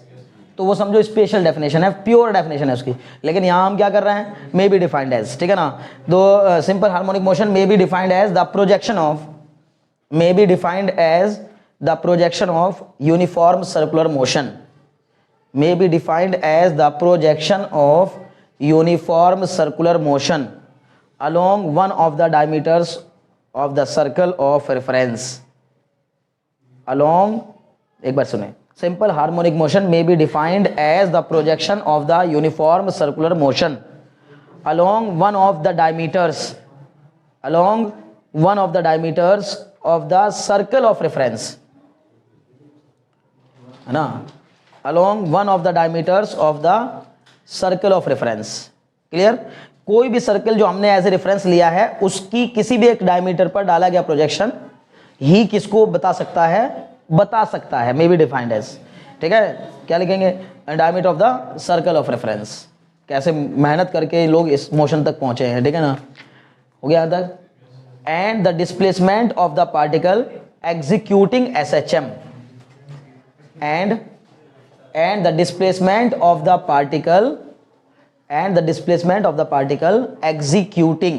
Speaker 1: तो वो समझो स्पेशल डेफिनेशन है, प्योर डेफिनेशन है उसकी। लेकिन यहां हम क्या कर रहे हैं? मे बी डिफाइंड एज, ठीक है ना? तो simple harmonic motion may be defined as the projection of, may be defined as the projection of uniform circular motion, may be defined as the projection of uniform circular motion along one of the diameters of the circle of reference, along, एक बार सुने, simple harmonic motion may be defined as the projection of the uniform circular motion along one of the diameters, along one of the diameters of the circle of reference, है ना? along one of the diameters of the circle of reference, clear? कोई भी circle जो हमने as a reference लिया है उसकी किसी भी एक डायमीटर पर डाला गया प्रोजेक्शन ही किसको बता सकता है? बता सकता है, मे बी डिफाइंड एज, ठीक है? क्या लिखेंगे? Diameter of the circle of reference. कैसे मेहनत करके लोग इस मोशन तक पहुंचे हैं, ठीक है ना? हो गया यहां तक? And the displacement of the particle executing SHM, and the displacement of the particle, and the displacement of the particle executing,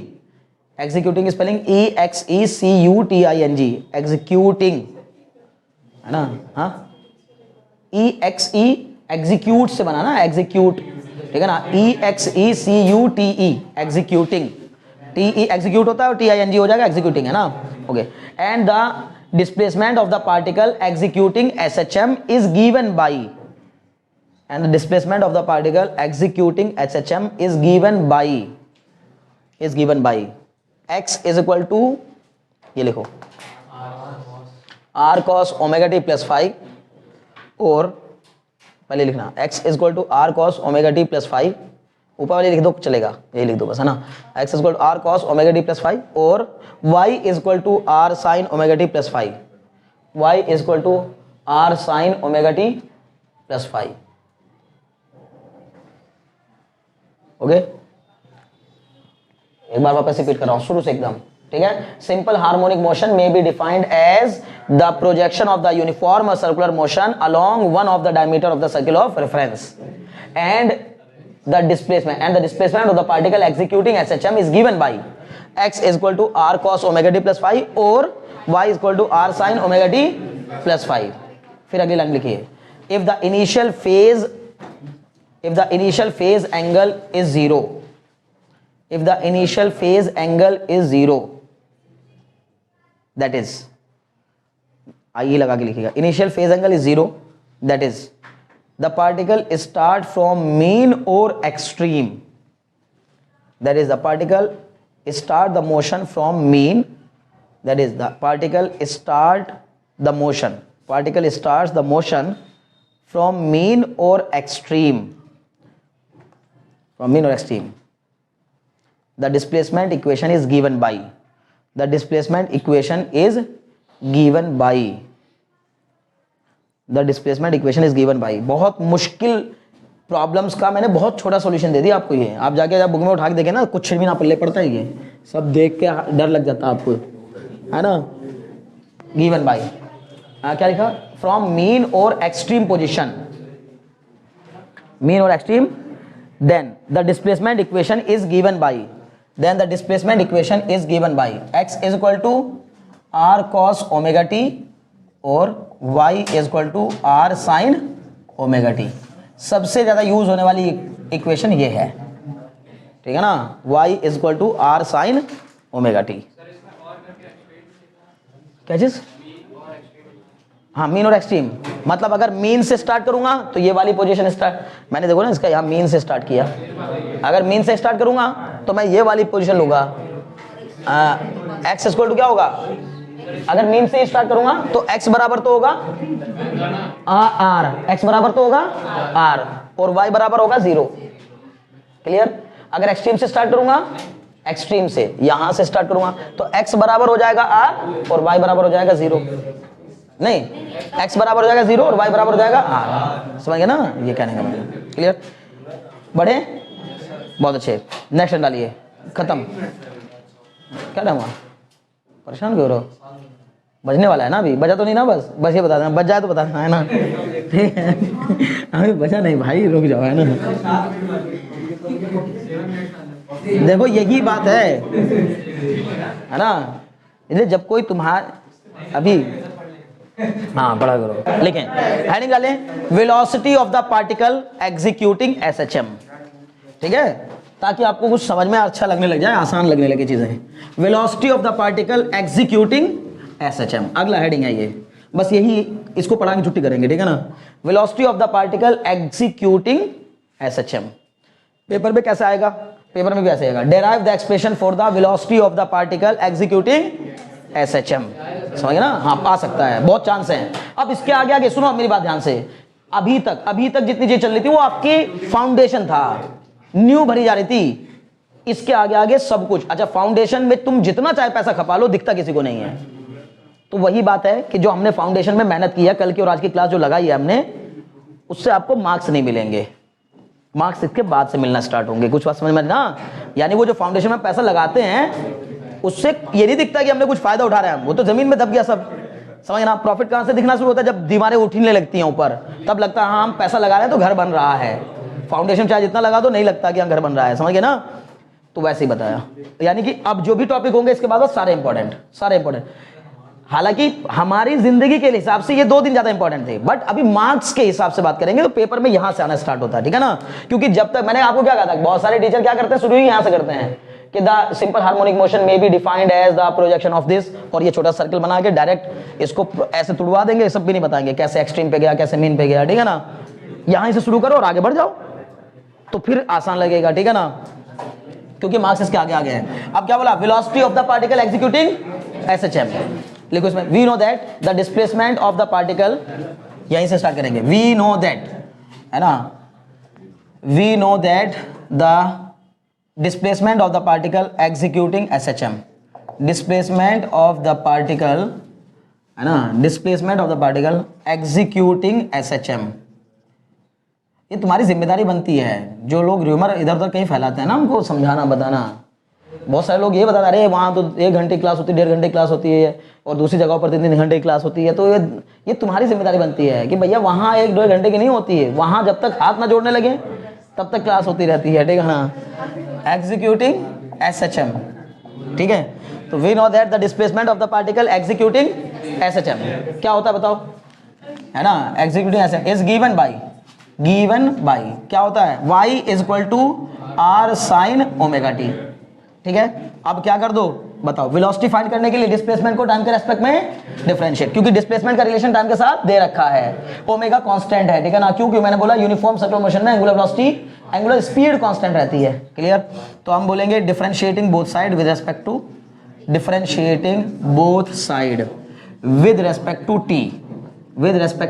Speaker 1: executing spelling EXECUTING, executing, है ना? हाँ, EXE execute से बना ना, execute, ठीक है ना? EXECUTE executing, TE execute होता है और TING हो जाएगा executing, है ना? Okay. and the displacement of the particle executing SHM is given by, and the displacement of the particle executing SHM is given by x is equal to, ये लिखो, r cos omega t plus 5, और पहले लिखना x is equal to r cos omega t plus 5, ऊपर वाले लिख दो चलेगा, यही लिख दो बस, है ना? x is equal to r cos omega t plus 5 और y is equal to r sin omega t plus 5, y is equal to r sin omega t plus 5, okay? एक बार वापस रिपीट कर रहा हूं शुरू से एकदम। ठीक है। Simple harmonic motion may be defined as the projection of the uniform circular motion along one of the diameter of the circle of reference and the displacement of the particle executing SHM is given by x is equal to r cos omega t plus phi or y is equal to r sin omega t plus phi। फिर अगली line लिखिए, if the initial phase angle is zero, if the initial phase angle is zero, that is, आइए लगा के लिखिएगा, initial phase angle is zero, that is the particle start from mean or extreme, that is the particle start the motion from mean, that is the particle starts the motion from mean or extreme, the displacement equation is given by, बहुत मुश्किल problems का मैंने बहुत छोटा solution दे दिया आपको। ये आप जाके जब बुक में उठा के देखें ना, कुछ भी ना पल्ले पड़ता है, ये सब देख के डर लग जाता है आपको, है ना। गिवन बाई क्या लिखा, फ्रॉम मीन और एक्सट्रीम पोजीशन, मीन और extreme, then the displacement equation is given by, x is equal to r cos omega t और y is equal to r sin omega t। सबसे ज्यादा use होने वाली equation ये है, ठीक है ना, y is equal to r sin omega t। क्या चीज, हाँ मीन और एक्सट्रीम, मतलब अगर मीन से स्टार्ट करूंगा तो ये वाली पोजीशन स्टार्ट, मैंने देखो ना इसका यहाँ मीन से स्टार्ट किया, अगर मीन से स्टार्ट करूंगा तो मैं ये वाली पोजीशन लूंगा, x इक्वल टू क्या होगा, अगर मीन से स्टार्ट करूंगा तो x बराबर तो होगा r, x बराबर तो होगा r और y बराबर होगा 0। क्लियर। अगर एक्सट्रीम से स्टार्ट करूंगा, एक्सट्रीम से यहां से स्टार्ट करूंगा तो x बराबर हो जाएगा r और y बराबर हो जाएगा 0, नहीं x बराबर हो जाएगा 0 और y बराबर हो जाएगा r। समझ गए ना ये कहने का मतलब। क्लियर, बढ़े, बहुत अच्छे। नेक्स्ट डालिए, खत्म। क्या नाम हुआ, परेशान क्यों हो रहे हो, बजने वाला है ना अभी, बजा तो नहीं ना, बस ये बता देना, बज जाए तो बता देना, है ना। ठीक है, अभी बजा नहीं भाई, रुक जाओ, है ना। देखो यही बात है ना, इसलिए जब कोई तुम्हारा अभी, हाँ पढ़ा करो, लिखें हेडिंग डालें, velocity of the particle executing SHM, ठीक है, ताकि आपको कुछ समझ में अच्छा लगने लग जाए, आसान लगने लगे चीजें। Velocity of the particle executing SHM, अगला हेडिंग है ये, बस यही, इसको पढ़ा के छुट्टी करेंगे, ठीक है ना। Velocity of the particle executing SHM, paper में कैसे आएगा, पेपर में भी ऐसे आएगा, derive the expression for the velocity of the particle executing SHM. समझ ना, हाँ पा सकता है, बहुत चांस है। अब इसके आगे आगे सुनो मेरी बात ध्यान से, अभी तक जितनी चीज चल रही थी वो आपकी फाउंडेशन था, न्यू भरी जा रही थी, इसके आगे आगे सब कुछ। अच्छा, फाउंडेशन में तुम जितना चाहे पैसा खपा लो, दिखता किसी को नहीं है। तो वही बात है कि जो हमने फाउंडेशन में मेहनत की है, कल की और आज की क्लास जो लगाई है हमने, उससे आपको मार्क्स नहीं मिलेंगे, मार्क्स इसके बाद से मिलना स्टार्ट होंगे। कुछ बात समझ में ना, यानी वो जो फाउंडेशन में पैसा लगाते हैं उससे ये नहीं दिखता कि हमने कुछ फायदा उठा रहे हैं, वो तो जमीन में दब गया सब। समझ ना, प्रॉफिट कहां से दिखना शुरू होता है, जब दीवारें उठने लगती हैं ऊपर, तब लगता है हाँ हम पैसा लगा रहे हैं तो घर बन रहा है। फाउंडेशन चाहे जितना लगा दो, नहीं लगता कि हाँ घर बन रहा है। समझ गए ना, तो वैसे ही बताया। यानी कि अब जो भी टॉपिक होंगे इसके बाद सारे इंपॉर्टेंट। हालांकि हमारी जिंदगी के हिसाब से ये 2 दिन ज्यादा इंपॉर्टेंट थे, बट अभी मार्क्स के हिसाब से बात करेंगे तो पेपर में यहां से आना स्टार्ट होता है, ठीक है ना। क्योंकि जब तक मैंने आपको क्या कहा था, बहुत सारे टीचर क्या करते हैं, शुरू ही यहां से करते हैं कि द सिंपल हार्मोनिक मोशन में be defined as the projection of this, और ये छोटा सर्कल बना के डायरेक्ट इसको ऐसे तुड़वा देंगे, सब भी नहीं बताएंगे कैसे एक्सट्रीम पे गया, कैसे मीन पे गया, ठीक है ना। यहां से शुरू करो और आगे बढ़ जाओ तो फिर आसान लगेगा, ठीक है ना, क्योंकि मार्क्स इसके आगे आगे हैं। अब क्या बोला, velocity of the particle executing SHM, लिखो इसमें, we know that the displacement of the particle, यहीं से स्टार्ट करेंगे, वी नो दैट, है ना, we know that the displacement of the particle executing SHM, displacement of the particle, है ना, displacement of the particle executing SHM। ये तुम्हारी जिम्मेदारी बनती है, जो लोग र्यूमर इधर उधर कहीं फैलाते हैं ना, उनको समझाना बताना। बहुत सारे लोग ये बताते हैं अरे वहाँ तो 1 घंटे क्लास होती है, 1.5 घंटे क्लास होती है और दूसरी जगह पर 3-3 घंटे क्लास होती है। तो ये तुम्हारी जिम्मेदारी बनती है कि भैया वहाँ 1-2 घंटे की नहीं होती है, वहाँ जब तक हाथ ना जोड़ने लगे तब तक क्लास होती रहती है, ठीक है ना। एग्जीक्यूटिंग SHM, ठीक है। तो we know that the displacement of the particle executing SHM क्या होता है बताओ, है ना। Executing SHM is given by क्या होता है, y is equal to r sin omega t, ठीक है। अब क्या कर दो बताओ, वेलोसिटी फाइंड करने के लिए डिस्प्लेसमेंट को टाइम के रेस्पेक्ट में डिफरेंशिएट, क्योंकि डिस्प्लेसमेंट का रिलेशन टाइम के साथ दे रखा है, ओमेगा कांस्टेंट है, ठीक है ना। क्योंकि मैंने बोला यूनिफॉर्म सर्कुलर मोशन में angular velocity angular speed constant रहती है, क्लियर। तो हम बोलेंगे differentiating both side with respect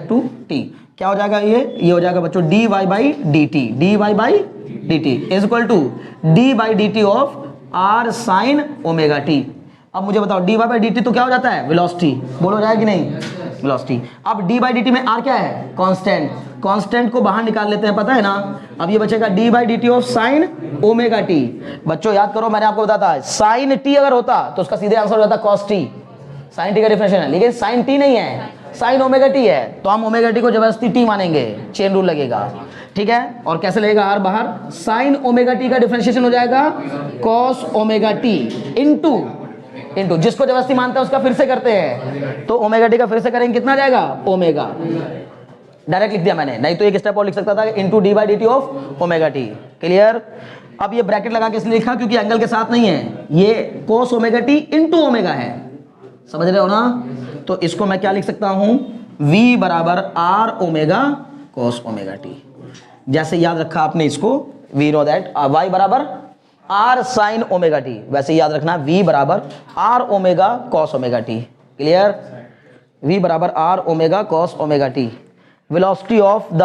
Speaker 1: to t, क्या हो जाएगा ये हो जाएगा बच्चों dy by dt is equal to d by dt of r sin omega t। अब मुझे बताओ dy बाई dt तो क्या हो जाता है, वेलोसिटी, बोलो जाएगा कि नहीं, वेलोसिटी। अब d बाई dt में r क्या है, कांस्टेंट को बाहर निकाल लेते हैं, पता है ना। अब ये बचेगा d by dt of sin omega t। बच्चों याद करो मैंने आपको बताया था sin t अगर होता तो उसका सीधे आंसर हो जाता cos t, sin t का डिफरेंशियल है, लेकिन sin t नहीं है, sin ओमेगा t है, तो हम ओमेगा t को जबरदस्ती t मानेंगे, चेन रूल लगेगा, ठीक है। और कैसे लगेगा r बाहर, sin ओमेगा t का डिफरेंशिएशन हो जाएगा cos ओमेगा t इनटू जिसको जबरदस्ती मानता है उसका फिर से करते हैं, तो ओमेगा t का फिर से करेंगे कितना जाएगा, ओमेगा, डायरेक्ट लिख दिया मैंने, नहीं तो एक स्टेप और लिख सकता था into d by dt of omega t, clear. अब ये ब्रैकेट लगा के इसलिए लिखा क्योंकि एंगल के साथ नहीं है, ये cos omega t into omega है, समझ रहे हो ना। तो इसको मैं क्या लिख सकता हूं, v बराबर r omega cos omega t। जैसे याद रखा आपने इसको, वी नो दैट y बराबर r sin ओमेगा t, वैसे याद रखना v बराबर r omega cos omega t, clear. v बराबर r omega cos omega t, velocity of the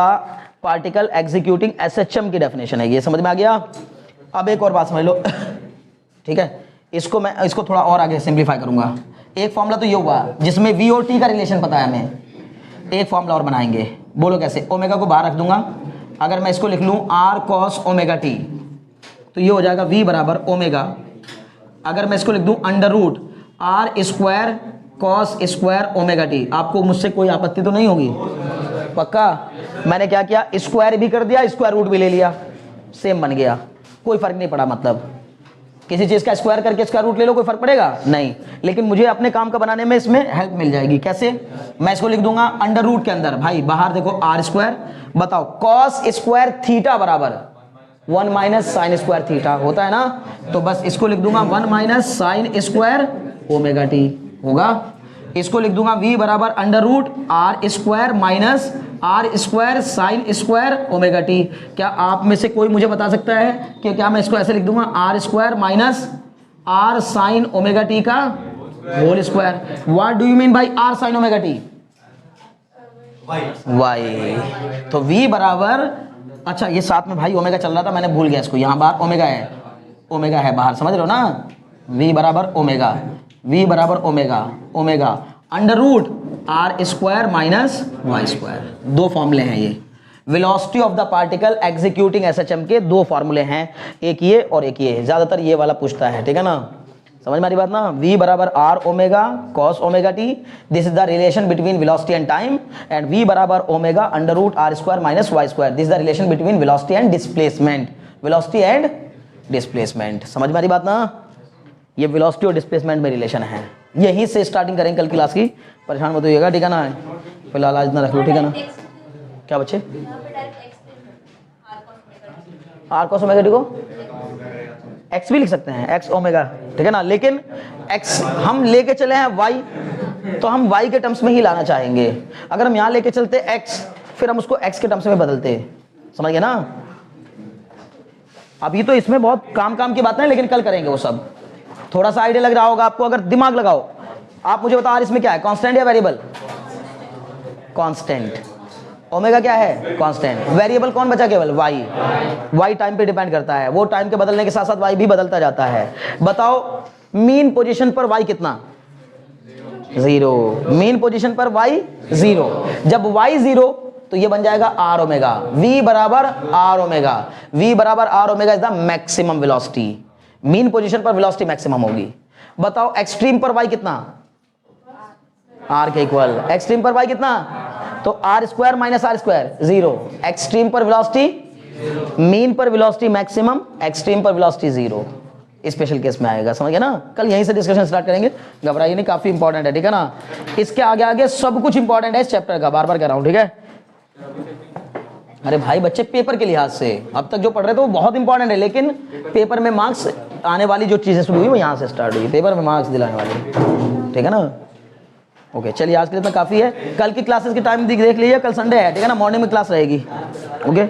Speaker 1: particle executing SHM की डेफिनेशन है, ये समझ में आ गया। अब एक और बात समझ लो, ठीक है, इसको थोड़ा और आगे सिंप्लीफाई करूंगा। एक फॉर्मूला तो ये हुआ जिसमें v और t का रिलेशन पता है हमें, एक फॉर्मूला और बनाएंगे, बोलो कैसे। ओमेगा को बाहर रख दूंगा, अगर मैं इसको लिख लूं r cos ओमेगा t तो ये हो जाएगा v बराबर ओमेगा, अगर मैं इसको लिख दूं under root r square cos square omega t, आपको मुझसे कोई आपत्ति तो नहीं होगी, पक्का। मैंने क्या किया, स्क्वायर भी कर दिया, स्क्वायर रूट भी ले लिया, सेम बन गया, कोई फर्क नहीं पड़ा। मतलब किसी चीज का स्क्वायर करके स्क्वायर रूट ले लो, कोई फर्क पड़ेगा नहीं, लेकिन मुझे अपने काम का बनाने में इसमें हेल्प मिल जाएगी। कैसे, मैं इसको लिख दूंगा अंडर रूट के अंदर, भाई बाहर देखो r स्क्वायर, बताओ cos स्क्वायर थीटा बराबर 1 माइनस साइन स्क्वायर थीटा होता है ना, तो बस इसको लिख दूंगा 1 minus sine square omega t होगा। इसको लिख दूंगा v बराबर under root r square minus r square sine square omega t। क्या आप में से कोई मुझे बता सकता है कि क्या मैं इसको ऐसे लिख दूंगा r square minus r sine omega t का whole square. What do you mean by r sine omega t, y। तो v बराबर, अच्छा ये साथ में भाई ओमेगा चल रहा था, मैंने भूल गया इसको, यहाँ बाहर ओमेगा है बाहर, समझ रहे हो ना। v बराबर omega under root r square minus y square, दो फॉर्मूले हैं ये। Velocity of the particle executing SHM के दो फॉर्मूले हैं, एक ये और एक ये, ज्यादातर ये वाला पूछता है, ठीक है ना। समझ में आ रही बात ना। v बराबर r omega cos omega t, this is the relation between velocity and time, and v बराबर omega under root r square minus y square, this is the relation between velocity and displacement. समझ में आ रही बात ना। ये velocity और displacement में relation है, यहीं से स्टार्टिंग करेंगे कल क्लास की, परेशान मत होइएगा, ठीक है ना। फिलहाल आज इतना रख लो, ठीक है ना। क्या बच्चे, r cos ओमेगा t को x भी लिख सकते हैं, x ओमेगा, ठीक है ना। लेकिन x हम लेके चले हैं y, तो हम y के टर्म्स में ही लाना चाहेंगे। अगर हम यहाँ लेके चलते x, फिर हम उसको x के टर्म्स में बदलते, समझ गए ना। अभी तो इसमें बहुत काम की बातें हैं, लेकिन कल करेंगे वो सब। थोड़ा सा आइडिया लग रहा होगा आपको, अगर दिमाग लगाओ। आप मुझे बताओ इसमें क्या है, कांस्टेंट या वेरिएबल, कांस्टेंट। ओमेगा क्या है, कांस्टेंट। वेरिएबल कौन बचा, केवल y टाइम पे डिपेंड करता है, वो टाइम के बदलने के साथ साथ y भी बदलता जाता है। बताओ मीन पोजीशन पर y कितना, 0। मीन पोजीशन पर y 0, जब y 0 तो ये बन जाएगा r ओमेगा, v बराबर r ओमेगा। v बराबर r omega is the maximum velocity, mean position पर वेलोसिटी मैक्सिमम होगी। बताओ एक्सट्रीम पर y कितना, r के इक्वल। एक्सट्रीम पर y कितना, तो r square minus r square 0। Extreme पर वेलोसिटी, मीन पर वेलोसिटी मैक्सिमम, एक्सट्रीम पर वेलोसिटी 0। स्पेशल केस में आएगा, समझ गए ना। कल यहीं से डिस्कशन स्टार्ट करेंगे, घबराइए नहीं, काफी इंपॉर्टेंट है, ठीक है ना। इसके आगे आगे सब कुछ इंपॉर्टेंट है इस चैप्टर का, बार बार कह रहा हूं, ठीक है। अरे भाई बच्चे पेपर के लिहाज से अब तक जो पढ़ रहे थे वो बहुत इंपॉर्टेंट है, लेकिन पेपर में मार्क्स आने वाली जो चीजें शुरू हुई वो यहाँ से स्टार्ट हुई, पेपर में मार्क्स दिलाने वाली, ठीक है ना। ओके चलिए, आज के लिए इतना काफी है। कल की क्लासेस की टाइम देख लीजिए, कल संडे है, ठीक है ना, मॉर्निंग में क्लास रहेगी। ओके